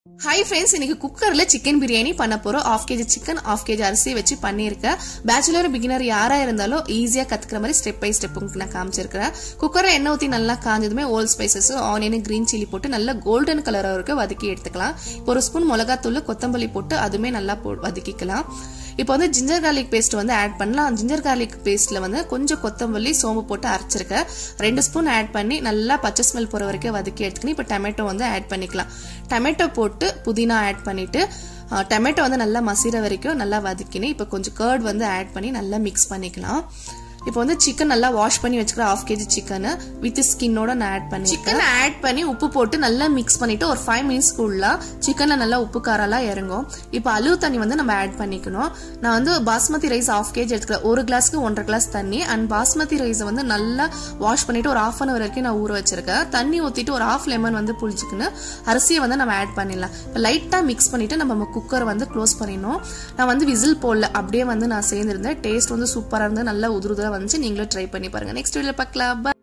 Hi friends, இன்னைக்கு குக்கர்ல chicken biryani பண்ண போறோம். 1/2 kg சிக்கன் 1/2 kg அரிசி வச்சு பண்ணிருக்கேன். பேச்சுலர் பிகினர் யாரா இருந்தாலும் ஈஸியா கத்துக்கிற மாதிரி ஸ்டெப் பை ஸ்டெப் உங்களுக்கு நான் காமிச்சிருக்கேன். குக்கர்ல எண்ணெய் ஊத்தி நல்லா காஞ்சதுமே ஓல் ஸ்பைசஸ், ஆனியன், கிரீன் சில்லி போட்டு நல்லா கோல்டன் கலர் வரைக்கும் வதக்கி எடுத்துக்கலாம். இப்போ ஒரு ஸ்பூன் மிளகாத்தூள், கொத்தமல்லி போட்டு அதுமே நல்லா வதக்கிக்கலாம். இப்போ வந்து ஜிஞ்சர் கார்லிக் பேஸ்ட் வந்து ஆட் பண்ணலாம். ஜிஞ்சர் கார்லிக் பேஸ்ட்ல வந்து கொஞ்சம் கொத்தமல்லி, சோம்பு போட்டு அரைச்சிருக்கேன். 2 ஸ்பூன் ஆட் பண்ணி நல்லா பச்சை ஸ்மெல் போற வரைக்கும் வதக்கி எடுத்துக்கணும். இப்போ டொமேட்டோ வந்து ஆட் பண்ணிக்கலாம். டொமேட்டோ போட்டு புதினா ஆட் பண்ணிட்டு டொமேட்டோ வந்து நல்லா மசிற வரைக்கும் நல்லா வதக்கினேன். இப்போ கொஞ்சம் கர்ட் வந்து ஆட் பண்ணி நல்லா மிக்ஸ் பண்ணிக்கலாம். இப்போ வந்து சிக்கன் நல்லா வாஷ் பண்ணி வச்சுக்கிற 1/2 kg சிக்கன் வித் ஸ்கின்னோட நான் ஆட் பண்ணி சிக்கன் ஆட் பண்ணி உப்பு போட்டு நல்லா மிக்ஸ் பண்ணிட்டு ஒரு 5 மினிட்ஸ்க்குள்ள சிக்கன்ல நல்லா உப்பு காரெல்லாம் இறங்கும். இப்போ அழுவு தண்ணி வந்து நம்ம ஆட் பண்ணிக்கணும். நான் வந்து பாஸ்மதி ரைஸ் 1/2 kg எடுத்துக்கிறேன். 1 கிளாஸ்க்கு 1.5 கிளாஸ் தண்ணி. அண்ட் பாஸ்மதி ரைஸை வந்து நல்லா வாஷ் பண்ணிட்டு ஒரு 1/2 hour வரைக்கும் நான் ஊற வச்சிருக்கேன். தண்ணி ஊத்திட்டு ஒரு 1/2 லெமன் வந்து புளிச்சுக்குன்னு அரிசியை வந்து நம்ம ஆட் பண்ணிடலாம். இப்போ லைட்டா மிக்ஸ் பண்ணிட்டு நம்ம குக்கரை வந்து க்ளோஸ் பண்ணிடணும். நான் வந்து விசில் போடல, அப்படியே வந்து நான் சேர்ந்துருந்தேன். டேஸ்ட் வந்து சூப்பரா இருந்து நல்லா உதுருதா வந்து நீங்களும் ட்ரை பண்ணி பாருங்க. நெக்ஸ்ட் வீடியோல பார்க்கலாம்.